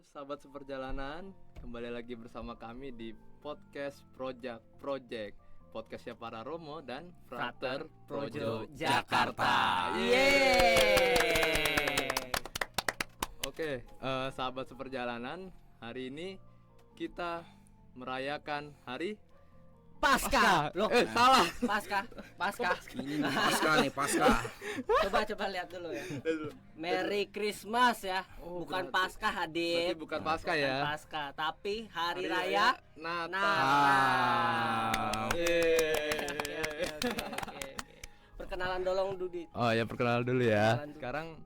sahabat seperjalanan, kembali lagi bersama kami di podcast Project podcastnya para Romo dan Frater Projo Jakarta. Yeay. Oke, sahabat seperjalanan, hari ini kita merayakan hari Pasca. Loh, salah. Pasca. Ini nih Pasca. Coba lihat dulu ya. Merry Christmas ya. Oh, Bukan berarti- Pasca hadir. Berarti bukan Pasca ya. Bukan Pasca, tapi hari raya Natal. Yeay. Oke. Perkenalan dong Dudi. Oh ya, perkenalan dulu ya. Perkenalan dulu. Sekarang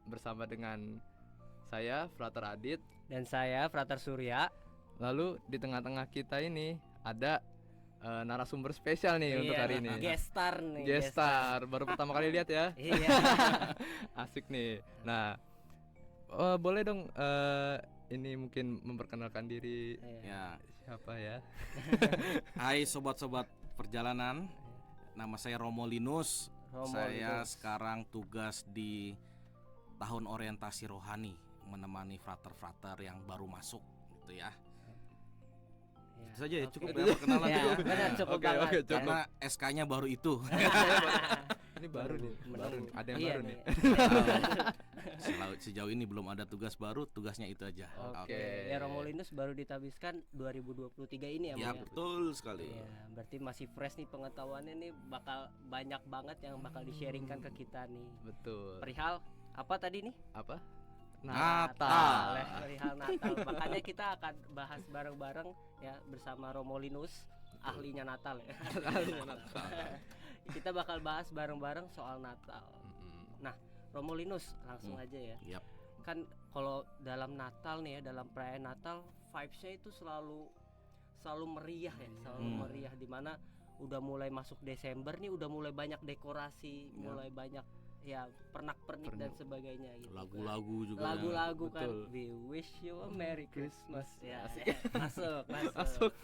bersama dengan saya Frater Adit. Dan saya Frater Surya. Lalu di tengah-tengah kita ini ada narasumber spesial nih untuk hari ini. Guest star nih. Guest star, baru pertama kali lihat ya. Iya. Asik nih. Nah, boleh dong ini mungkin memperkenalkan diri. Ya, Siapa ya? hai sobat-sobat perjalanan. Nama saya Romo Linus. Saya sekarang tugas di tahun orientasi rohani menemani frater-frater yang baru masuk gitu ya. Itu saja ya, cukup ya perkenalan Ya, itu. benar, cukup Oke, banget. oke, cukup. Karena SK-nya baru itu. Ini baru nih, baru nih. Ada yang Iya baru nih. Sejauh ini belum ada tugas baru, tugasnya itu aja. Oke. Ya, Romolinus baru ditabiskan 2023 ini ya, Ya, Bang, betul sekali. Ya, berarti masih fresh nih pengetahuannya nih, bakal banyak banget yang bakal di-sharingkan ke kita nih. Betul. Perihal apa tadi nih? Apa? Natal. Perihal Natal. Makanya kita akan bahas bareng-bareng ya bersama Romolinus, ahlinya Natal ya. Kita bakal bahas bareng-bareng soal Natal. Nah, Romolinus langsung aja ya. Yap. Kan kalau dalam Natal nih ya, dalam perayaan Natal vibes-nya itu selalu meriah ya, selalu meriah, dimana udah mulai masuk Desember nih, udah mulai banyak dekorasi, mulai banyak ya pernak-pernik dan sebagainya gitu. Lagu-lagu juga. Lagu-lagu kan, Betul. we wish you a merry Christmas ya. Asik. Masuk.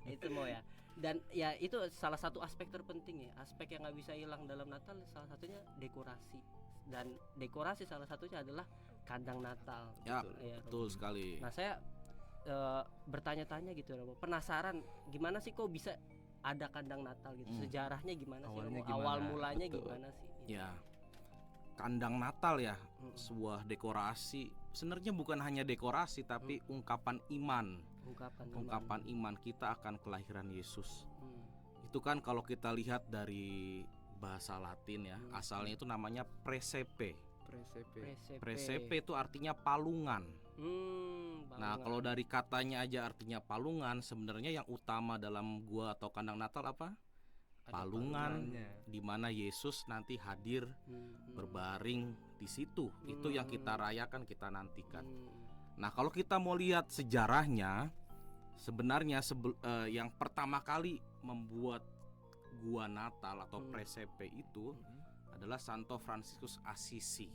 Itu mau ya. Dan ya itu salah satu aspek terpenting ya, aspek yang nggak bisa hilang dalam Natal, salah satunya dekorasi. Dan dekorasi salah satunya adalah kandang Natal. Ya, Ya, betul sekali. Nah, saya bertanya-tanya gitu, Romo. Penasaran gimana sih kok bisa ada kandang Natal gitu? Sejarahnya gimana sih? Awalnya Romo? gimana? Awal mulanya Betul. gimana sih? Ya, kandang Natal ya, sebuah dekorasi. Sebenarnya bukan hanya dekorasi, tapi ungkapan iman. Ungkapan iman kita akan kelahiran Yesus. Itu kan kalau kita lihat dari bahasa Latin ya, asalnya itu namanya presepe. Presepe itu artinya palungan. Nah, kalau dari katanya aja artinya palungan, sebenarnya yang utama dalam gua atau kandang Natal apa? Palungan, di mana Yesus nanti hadir berbaring di situ. Itu yang kita rayakan, kita nantikan. Nah, kalau kita mau lihat sejarahnya, sebenarnya yang pertama kali membuat gua Natal atau presepe itu adalah Santo Fransiskus Assisi.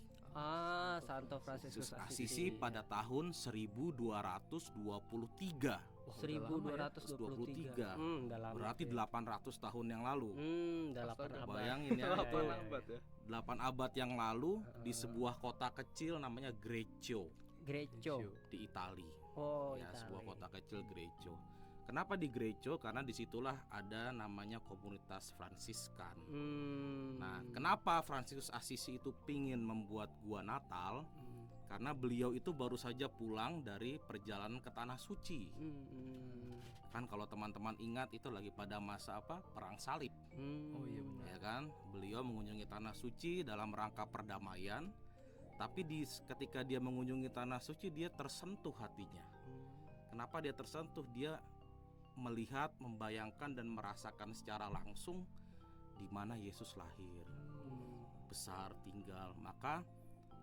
Santo Fransiskus Assisi pada tahun 1223. 1223. Udah lama. Berarti 800 tahun yang lalu. 8 abad. Bayangin ya, 8 abad yang lalu di sebuah kota kecil namanya Greccio Greccio. di Itali. Oh, Ya, Itali. sebuah kota kecil Greccio. Kenapa di Greccio? Karena disitulah ada namanya komunitas Fransiskan. Nah, kenapa Fransiskus Assisi itu pingin membuat gua Natal? Karena beliau itu baru saja pulang dari perjalanan ke Tanah Suci. Kan kalau teman-teman ingat itu lagi pada masa apa? Perang salib. Oh iya benar. Ya kan? Beliau mengunjungi Tanah Suci dalam rangka perdamaian. Tapi ketika dia mengunjungi Tanah Suci, dia tersentuh hatinya. Kenapa dia tersentuh? Dia melihat, membayangkan dan merasakan secara langsung di mana Yesus lahir, besar, tinggal. Maka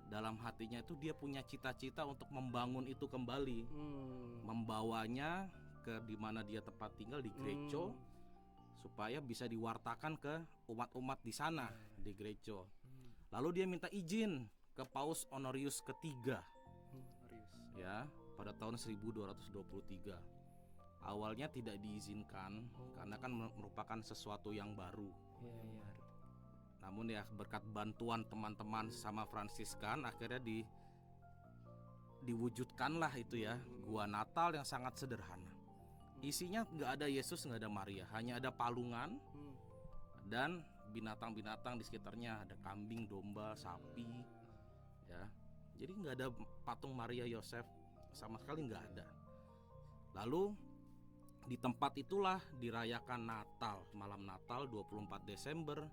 dalam hatinya itu dia punya cita-cita untuk membangun itu kembali, membawanya ke di mana dia tempat tinggal di Greccio, supaya bisa diwartakan ke umat-umat di sana di Greccio. Lalu dia minta izin ke Paus Honorius ketiga, ya, pada tahun 1223. Awalnya tidak diizinkan karena kan merupakan sesuatu yang baru. Namun ya berkat bantuan teman-teman sama Fransiskan akhirnya diwujudkanlah itu ya gua Natal yang sangat sederhana. Isinya nggak ada Yesus, nggak ada Maria, hanya ada palungan dan binatang-binatang di sekitarnya, ada kambing, domba, sapi, ya. Jadi nggak ada patung Maria Yosef sama sekali, nggak ada. Lalu di tempat itulah dirayakan Natal, malam Natal 24 Desember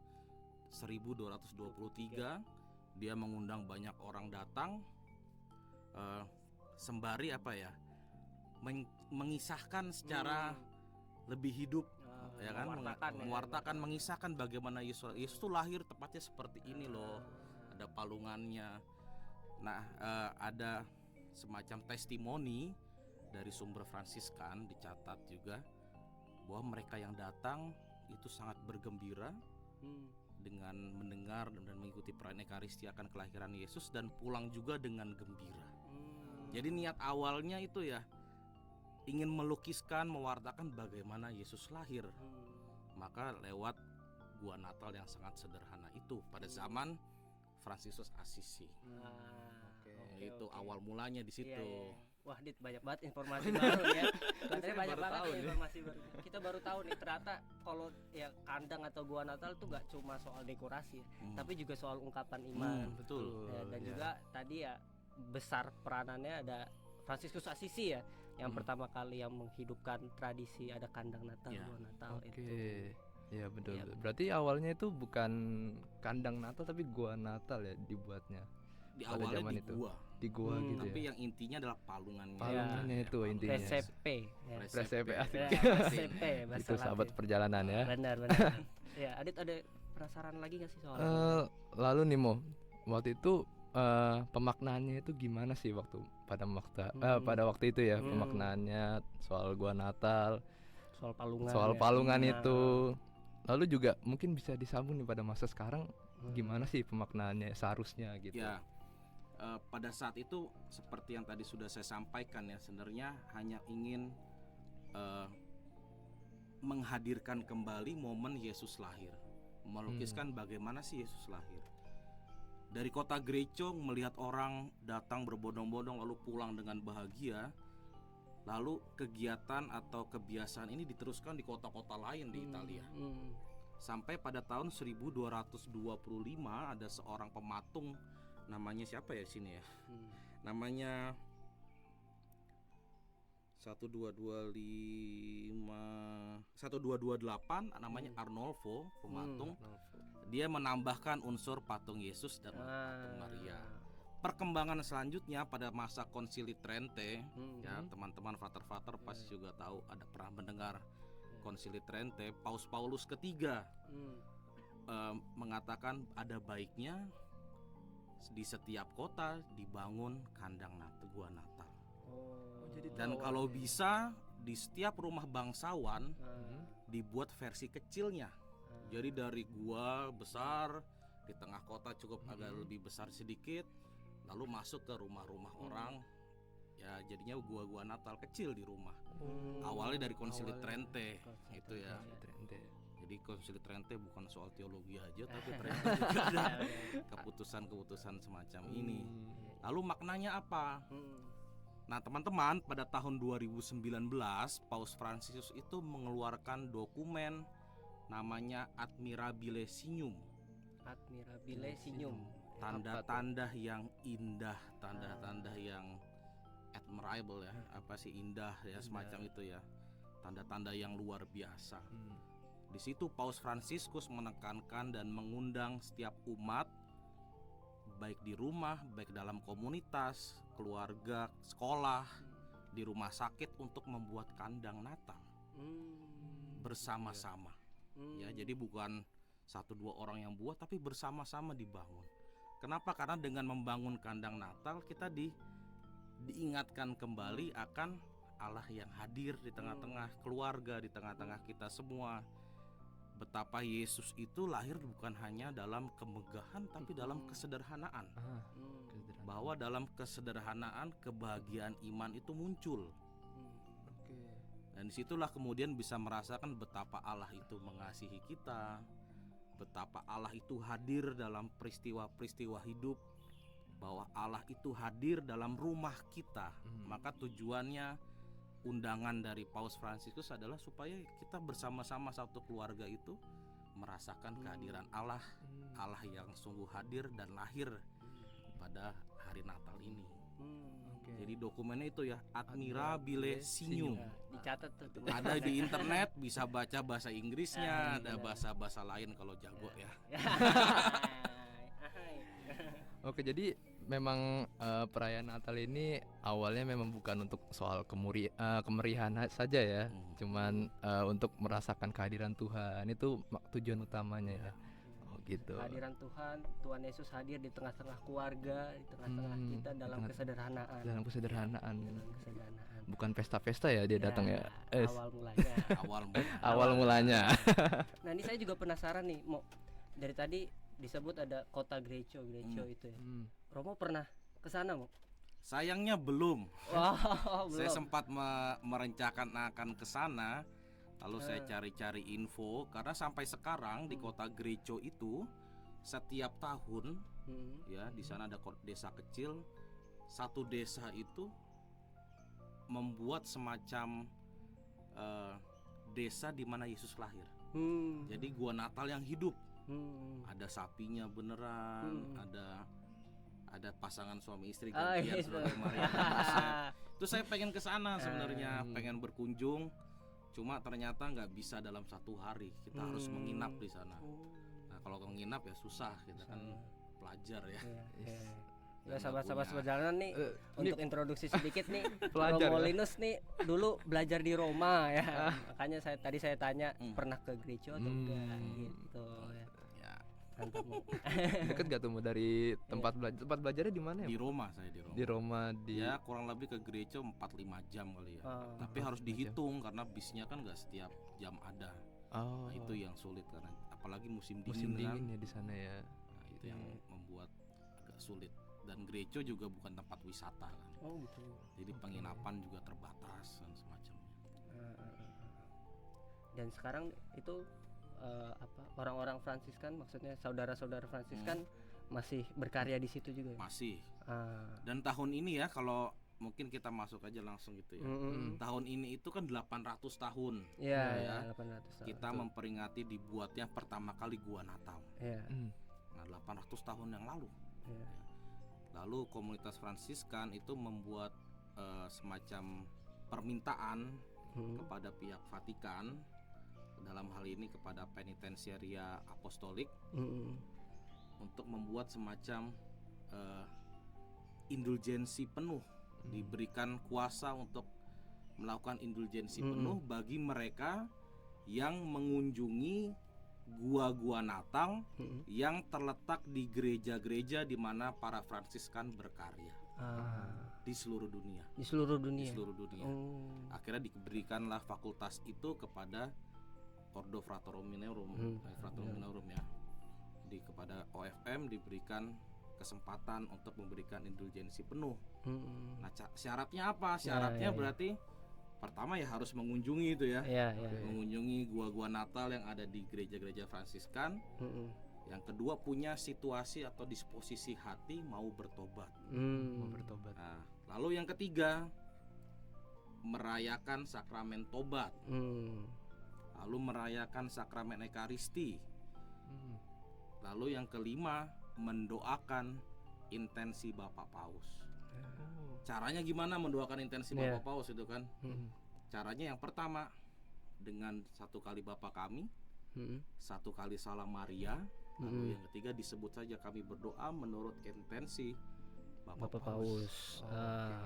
1223. Dia mengundang banyak orang datang, sembari mengisahkan secara lebih hidup, ya kan, mewartakan, mengisahkan bagaimana Yesus itu lahir tepatnya seperti ini loh, ada palungannya. Nah, ada semacam testimoni dari sumber Fransiskan, dicatat juga bahwa mereka yang datang itu sangat bergembira dengan mendengar dan mengikuti perayaan Ekaristi akan kelahiran Yesus, dan pulang juga dengan gembira. Jadi niat awalnya itu ya ingin melukiskan, mewartakan bagaimana Yesus lahir. Maka lewat gua Natal yang sangat sederhana itu pada zaman Fransiskus Assisi. Itu awal mulanya di situ. Iya. Wah, Dit, banyak banget informasi baru ya. Katanya banyak banget ya informasi baru. Kita baru tahu nih ternyata kalau ya kandang atau gua Natal tuh gak cuma soal dekorasi, tapi juga soal ungkapan iman. Betul. Ya, dan juga tadi ya besar peranannya ada Fransiskus Assisi ya, yang pertama kali yang menghidupkan tradisi ada kandang Natal, gua Natal itu. Iya betul. Berarti awalnya itu bukan kandang Natal tapi gua Natal ya dibuatnya. Di awalnya di gua gitu. Tapi ya. yang intinya adalah palungannya. Palungannya itu intinya. Presepe. Presepe asik. Presepe bahasa Itu sahabat Latin. perjalanan ya. Benar. Ya, Adit ada penasaran lagi gak sih soal Lalu nih Mo, waktu itu pemaknaannya itu gimana sih pada waktu itu ya, pemaknaannya soal gua Natal, soal palungan itu. Lalu juga mungkin bisa disambung nih pada masa sekarang, gimana sih pemaknaannya seharusnya gitu. Ya, pada saat itu seperti yang tadi sudah saya sampaikan ya, sebenarnya hanya ingin menghadirkan kembali momen Yesus lahir, melukiskan bagaimana sih Yesus lahir. Dari kota Greccio melihat orang datang berbondong-bondong lalu pulang dengan bahagia. Lalu kegiatan atau kebiasaan ini diteruskan di kota-kota lain di Italia. Sampai pada tahun 1225 ada seorang pematung, namanya siapa ya sini ya? Namanya 1228, namanya Arnolfo, pematung. Dia menambahkan unsur patung Yesus dan patung Maria. Perkembangan selanjutnya pada masa Konsili Trente, ya teman-teman frater-frater pasti juga tahu, ada pernah mendengar Konsili Trente. Paus Paulus ketiga mengatakan ada baiknya di setiap kota dibangun kandang gua Natal. Dan kalau bisa di setiap rumah bangsawan dibuat versi kecilnya. Jadi dari gua besar di tengah kota cukup agak lebih besar sedikit, lalu masuk ke rumah-rumah orang, ya jadinya gua Natal kecil di rumah. Awalnya dari Konsili Trente itu ya. Jadi Konsili Trente bukan soal teologi aja, tapi ternyata juga ada keputusan-keputusan semacam ini. Lalu maknanya apa? Nah teman-teman, pada tahun 2019 Paus Fransiskus itu mengeluarkan dokumen namanya Admirabile Signum. Tanda-tanda yang indah, tanda-tanda yang admirable ya, apa sih indah ya, semacam itu ya, tanda-tanda yang luar biasa. Di situ Paus Fransiskus menekankan dan mengundang setiap umat, baik di rumah, baik dalam komunitas, keluarga, sekolah, di rumah sakit untuk membuat kandang Natal bersama-sama. Ya, jadi bukan 1-2 orang yang buat, tapi bersama-sama dibangun. Kenapa? Karena dengan membangun kandang Natal kita diingatkan kembali akan Allah yang hadir di tengah-tengah keluarga, di tengah-tengah kita semua. Betapa Yesus itu lahir bukan hanya dalam kemegahan, tapi dalam kesederhanaan. Bahwa dalam kesederhanaan kebahagiaan iman itu muncul. Dan disitulah kemudian bisa merasakan betapa Allah itu mengasihi kita, betapa Allah itu hadir dalam peristiwa-peristiwa hidup, bahwa Allah itu hadir dalam rumah kita. Maka tujuannya undangan dari Paus Fransiskus adalah supaya kita bersama-sama satu keluarga itu merasakan kehadiran Allah, Allah yang sungguh hadir dan lahir pada hari Natal ini. Jadi dokumennya itu ya, Admirabile Signum. Dicatat tuh. Ada di internet, bisa baca bahasa Inggrisnya, ada bahasa-bahasa lain kalau jago ya. Oke, jadi memang perayaan Natal ini awalnya memang bukan untuk soal kemeriahan saja ya, cuman untuk merasakan kehadiran Tuhan, itu tujuan utamanya ya. Oh gitu. Kehadiran Tuhan Yesus hadir di tengah-tengah keluarga, di tengah-tengah kita dalam kesederhanaan. Dalam kesederhanaan. Dalam kesederhanaan. Bukan pesta-pesta ya dia datang ya. Awal mulanya. Awal mulanya. Nah, ini saya juga penasaran nih, Mo. Dari tadi disebut ada kota Greco itu ya. Romo pernah ke sana, Mo? Sayangnya belum. Belum. Saya sempat merencanakan akan ke sana. Lalu saya cari-cari info karena sampai sekarang di kota Greco itu setiap tahun ya di sana ada desa kecil. Satu desa itu membuat semacam desa di mana Yesus lahir. Jadi gua Natal yang hidup. Ada sapinya beneran, ada pasangan suami istri gantian sebagai Maria dan Yosef. Itu saya pengen ke sana sebenarnya, pengen berkunjung. Cuma ternyata nggak bisa dalam satu hari. Kita harus menginap di sana. Nah, kalau menginap ya susah, kita kan pelajar ya. Ya, sahabat-sahabat perjalanan nih, untuk introduksi sedikit nih, Pelajar Romo ya? Linus nih dulu belajar di Roma ya. Makanya saya tanya pernah ke Greco atau enggak gitu ya. Mantap. Deket gak tuh dari tempat belajar? Tempat belajarnya di mana ya? Di Roma, saya di Roma. Di Roma Ya kurang lebih ke gereja 4-5 jam kali ya. Tapi harus dihitung karena bisnya kan nggak setiap jam ada. Nah, itu yang sulit karena apalagi musim dingin ya di sana ya. Nah, itu yang membuat agak sulit. Dan gereja juga bukan tempat wisata kan. Oh gitu. Jadi penginapan juga terbatas dan semacamnya. Dan sekarang itu orang-orang Fransiskan, maksudnya saudara-saudara Fransiskan masih berkarya di situ juga ya? Masih. Dan tahun ini ya, kalau mungkin kita masuk aja langsung gitu ya. Tahun ini itu kan 800 tahun. Iya, 800 tahun. Kita memperingati dibuatnya pertama kali gua Natal. Iya. Nah, 800 tahun yang lalu. Iya. Lalu komunitas Fransiskan itu membuat semacam permintaan kepada pihak Vatikan, dalam hal ini kepada Penitensiaria Apostolik, untuk membuat semacam indulgensi penuh, diberikan kuasa untuk melakukan indulgensi penuh bagi mereka yang mengunjungi gua-gua Natal yang terletak di gereja-gereja di mana para Fransiskan berkarya di seluruh dunia. Di seluruh dunia. Akhirnya diberikanlah fakultas itu kepada Ordo Fraterum Minorum, ya. Kepada OFM diberikan kesempatan untuk memberikan indulgensi penuh. Nah, syaratnya apa? Syaratnya berarti pertama ya harus mengunjungi itu ya. Mengunjungi gua-gua Natal yang ada di gereja-gereja Fransiskan. Yang kedua punya situasi atau disposisi hati mau bertobat. Nah, lalu yang ketiga merayakan sakramen tobat. Lalu merayakan sakramen Ekaristi. Lalu yang kelima mendoakan intensi Bapak Paus. Caranya gimana mendoakan intensi Bapak Paus itu kan? Caranya yang pertama dengan 1 kali Bapa kami, 1 kali Salam Maria. Lalu yang ketiga disebut saja kami berdoa menurut intensi Bapak Paus.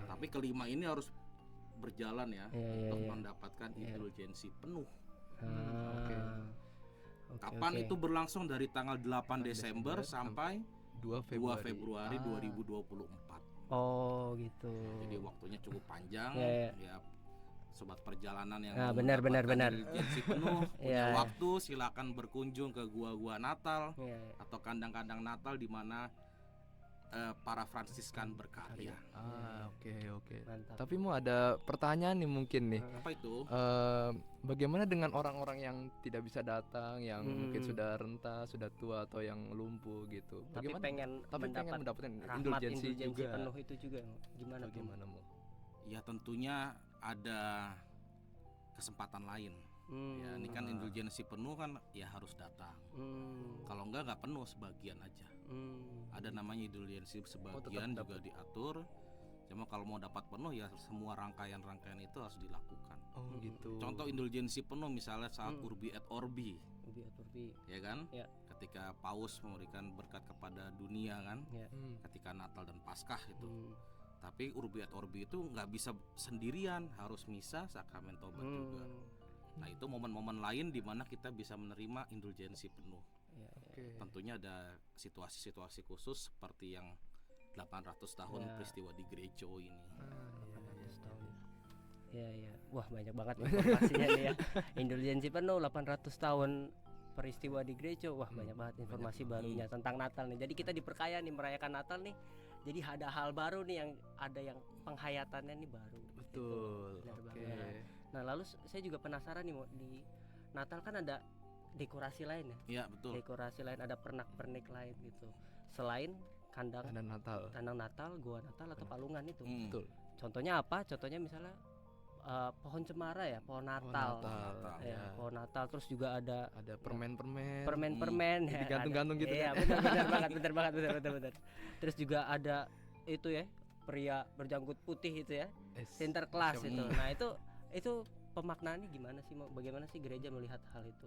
Tapi kelima ini harus berjalan ya, untuk mendapatkan indulgensi penuh. Kapan itu berlangsung? Dari tanggal 8 Desember sampai 2 Februari 2024. Oh gitu. Jadi waktunya cukup panjang. Ya sobat perjalanan yang benar. indulgensi penuh punya waktu, silakan berkunjung ke gua-gua Natal atau kandang-kandang Natal di mana para Fransiskan berkarya. Oke. Mantap. Tapi mau ada pertanyaan nih mungkin nih. Apa itu? Bagaimana dengan orang-orang yang tidak bisa datang, yang mungkin sudah renta, sudah tua atau yang lumpuh gitu? Tapi Bagaimana? pengen mendapatkan rahmat indulgensi juga. penuh itu juga. Gimana tuh? Bagaimana mau? Ya tentunya ada kesempatan lain. Ya ini kan indulgensi penuh kan ya harus datang. Kalau nggak penuh sebagian aja. Ada namanya indulgensi sebagian juga diatur. Cuma kalau mau dapat penuh ya semua rangkaian-rangkaian itu harus dilakukan. Oh gitu. Contoh indulgensi penuh misalnya saat Urbi et Orbi. Ya kan? Ya. Ketika Paus memberikan berkat kepada dunia kan. Ya. Ketika Natal dan Paskah itu. Tapi Urbi et Orbi itu nggak bisa sendirian, harus misa, sakramen tobat juga. Nah itu momen-momen lain di mana kita bisa menerima indulgensi penuh. Tentunya ada situasi-situasi khusus seperti yang 800 tahun peristiwa di Gereja ini. 800 tahun. Ya. Wah banyak banget informasinya nih ya. Indulgensi penuh 800 tahun peristiwa di Gereja. Wah banyak banget informasi barunya tentang Natal nih. Jadi kita diperkaya nih merayakan Natal nih. Jadi ada hal baru nih yang penghayatannya nih baru. Betul. Nah lalu saya juga penasaran nih di Natal kan ada dekorasi lain ya? Iya betul. Dekorasi lain, ada pernak-pernik lain gitu. Selain kandang Natal, gua Natal atau palungan itu. Betul. Contohnya apa? Contohnya misalnya pohon cemara ya, pohon Natal. Pohon Natal. Terus juga ada permen-permen ya, digantung-gantung gitu. Iya, benar banget. Terus juga ada itu ya, pria berjanggut putih itu ya. Sinterklas itu. Nah, itu pemaknaannya gimana sih? Bagaimana sih gereja melihat hal itu?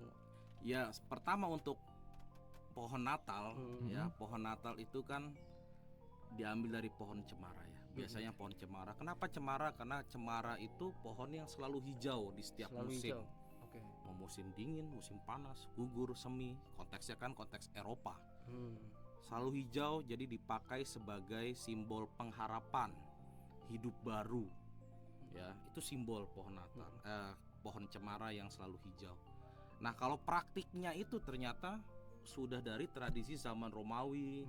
Ya, pertama untuk pohon Natal ya, pohon Natal itu kan diambil dari pohon cemara ya. Biasanya pohon cemara. Kenapa cemara? Karena cemara itu pohon yang selalu hijau di setiap musim. Mau musim dingin, musim panas, gugur, semi. Konteksnya kan konteks Eropa. Selalu hijau, jadi dipakai sebagai simbol pengharapan, hidup baru. Ya, itu simbol pohon Natal. Pohon cemara yang selalu hijau. Nah, kalau praktiknya itu ternyata sudah dari tradisi zaman Romawi,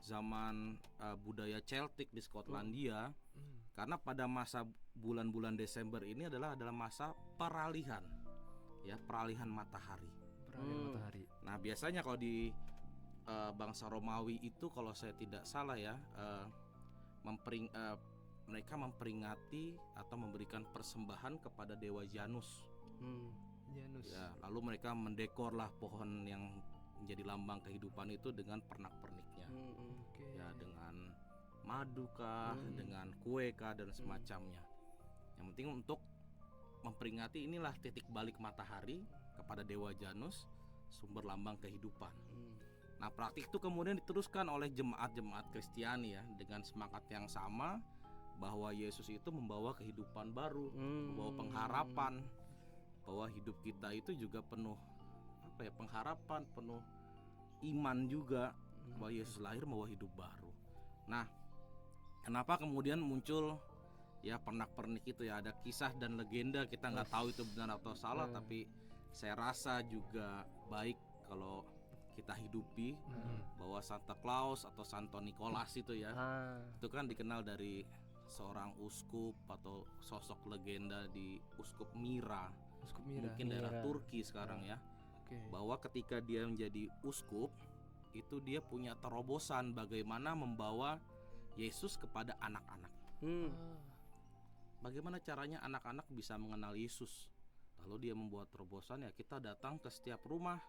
zaman budaya Celtic di Skotlandia. Karena pada masa bulan-bulan Desember ini adalah masa peralihan, ya, peralihan matahari. Nah, biasanya kalau di bangsa Romawi itu, kalau saya tidak salah ya, mereka memperingati atau memberikan persembahan kepada dewa Janus. Ya, lalu mereka mendekorlah pohon yang menjadi lambang kehidupan itu dengan pernak-perniknya. Ya, dengan madu kah, dengan kue kah, dan semacamnya. Yang penting untuk memperingati inilah titik balik matahari kepada dewa Janus, sumber lambang kehidupan. Nah, praktik itu kemudian diteruskan oleh jemaat-jemaat Kristiani ya, dengan semangat yang sama bahwa Yesus itu membawa kehidupan baru, membawa pengharapan, bahwa hidup kita itu juga penuh pengharapan, penuh iman juga, bahwa Yesus lahir membawa hidup baru. Nah, kenapa kemudian muncul ya pernak-pernik itu ya, ada kisah dan legenda, kita nggak tahu itu benar atau salah, tapi saya rasa juga baik kalau kita hidupi bahwa Santa Claus atau Santo Nicholas itu ya, itu kan dikenal dari seorang uskup atau sosok legenda di Uskup Mira. Mungkin daerah Turki sekarang ya. Bahwa ketika dia menjadi uskup, itu dia punya terobosan bagaimana membawa Yesus kepada anak-anak. Bagaimana caranya anak-anak bisa mengenal Yesus? Lalu dia membuat terobosan, ya kita datang ke setiap rumah,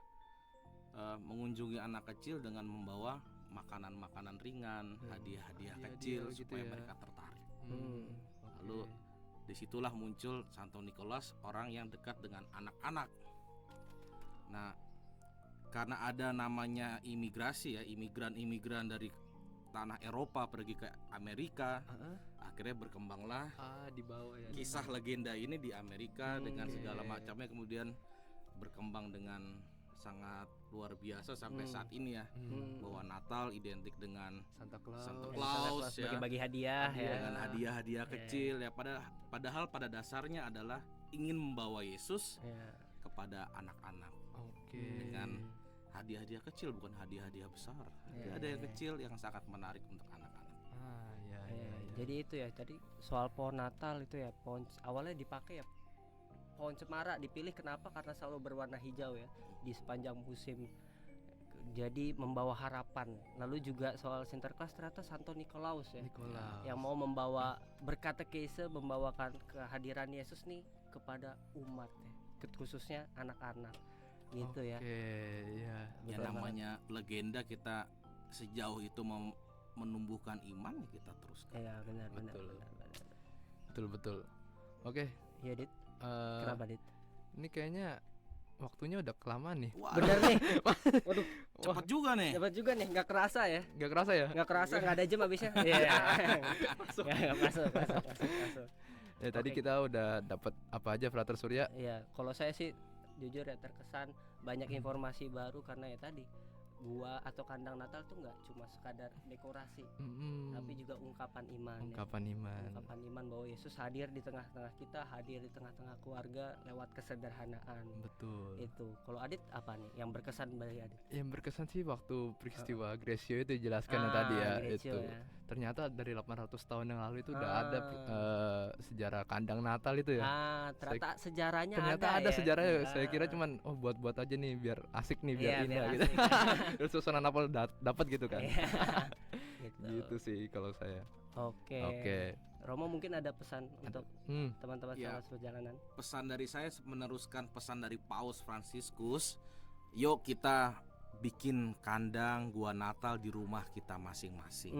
mengunjungi anak kecil dengan membawa makanan-makanan ringan, hadiah-hadiah kecil gitu supaya mereka tertarik. Lalu disitulah muncul Santo Nicholas, orang yang dekat dengan anak-anak. Nah, karena ada namanya imigrasi ya, imigran dari tanah Eropa pergi ke Amerika, akhirnya berkembanglah kisah legenda ini di Amerika dengan segala macamnya, kemudian berkembang dengan sangat luar biasa sampai saat ini ya, bahwa Natal identik dengan Santa Claus ya, bagi hadiah ya, dengan hadiah-hadiah kecil ya, padahal pada dasarnya adalah ingin membawa Yesus kepada anak-anak dengan hadiah-hadiah kecil, bukan hadiah-hadiah besar. Hadiah kecil yang sangat menarik untuk anak-anak. Ya. Jadi itu ya, tadi soal pohon Natal itu ya, pohon awalnya dipakai ya, pohon cemara dipilih kenapa? Karena selalu berwarna hijau ya di sepanjang musim. Jadi membawa harapan. Lalu juga soal Sinterklas ternyata Santo Nikolaus ya, yang mau membawa berkatekese, membawakan kehadiran Yesus nih kepada umat ya, khususnya anak-anak gitu ya. Iya. Ya namanya legenda, kita sejauh itu menumbuhkan iman, kita teruskan. Iya benar. Betul. Oke. Iya Dit. Kenapa Dit? Ini kayaknya waktunya udah kelamaan nih. Bener nih. Waduh, cepat juga nih. Nggak kerasa ya? Nggak kerasa ya? Nggak kerasa, nggak ada jam habisnya. Iya. Nggak masuk. Ya tadi kita udah dapat apa aja Frater Surya? Iya, kalau saya sih jujur ya terkesan banyak informasi baru, karena ya tadi gua atau kandang Natal tuh nggak cuma sekadar dekorasi, tapi juga ungkapan iman. Ungkapan iman bahwa Yesus hadir di tengah-tengah kita, hadir di tengah-tengah keluarga lewat kesederhanaan. Betul. Itu. Kalau Adit apa nih yang berkesan bagi Adit? Yang berkesan sih waktu peristiwa Gresio itu dijelaskan tadi ya, Gresio, itu. Ya. Ternyata dari 800 tahun yang lalu itu udah ada sejarah kandang Natal itu ya. Ternyata sejarahnya ternyata ada ya? Sejarahnya. Saya kira cuman buat aja nih biar asik nih, biar indah gitu. Terus suasana Natal dapat gitu kan. Gitu sih kalau saya. Oke. Romo mungkin ada pesan untuk teman-teman sahabat perjalanan. Pesan dari saya meneruskan pesan dari Paus Fransiskus. Yuk kita bikin kandang gua Natal di rumah kita masing-masing.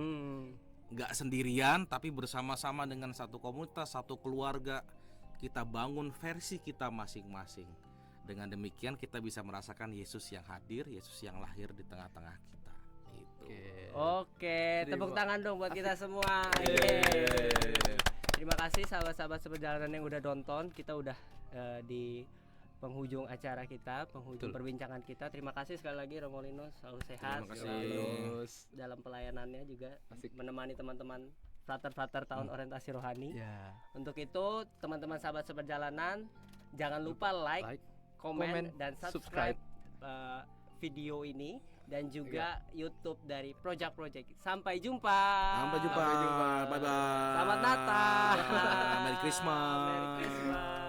Nggak sendirian, tapi bersama-sama dengan satu komunitas, satu keluarga. Kita bangun versi kita masing-masing. Dengan demikian kita bisa merasakan Yesus yang hadir, Yesus yang lahir di tengah-tengah kita. Itu. Oke, tepuk tangan dong buat kita semua. Terima kasih sahabat-sahabat seperjalanan yang udah nonton. Kita udah di penghujung acara kita, penghujung perbincangan kita. Terima kasih sekali lagi Romolino, selalu sehat. Terima kasih. Dalam pelayanannya juga menemani teman-teman frater-frater tahun orientasi rohani. Untuk itu teman-teman sahabat seperjalanan, jangan lupa like, komen dan subscribe video ini dan juga YouTube dari Project. Sampai jumpa. Bye bye. Selamat Natal. Merry Christmas.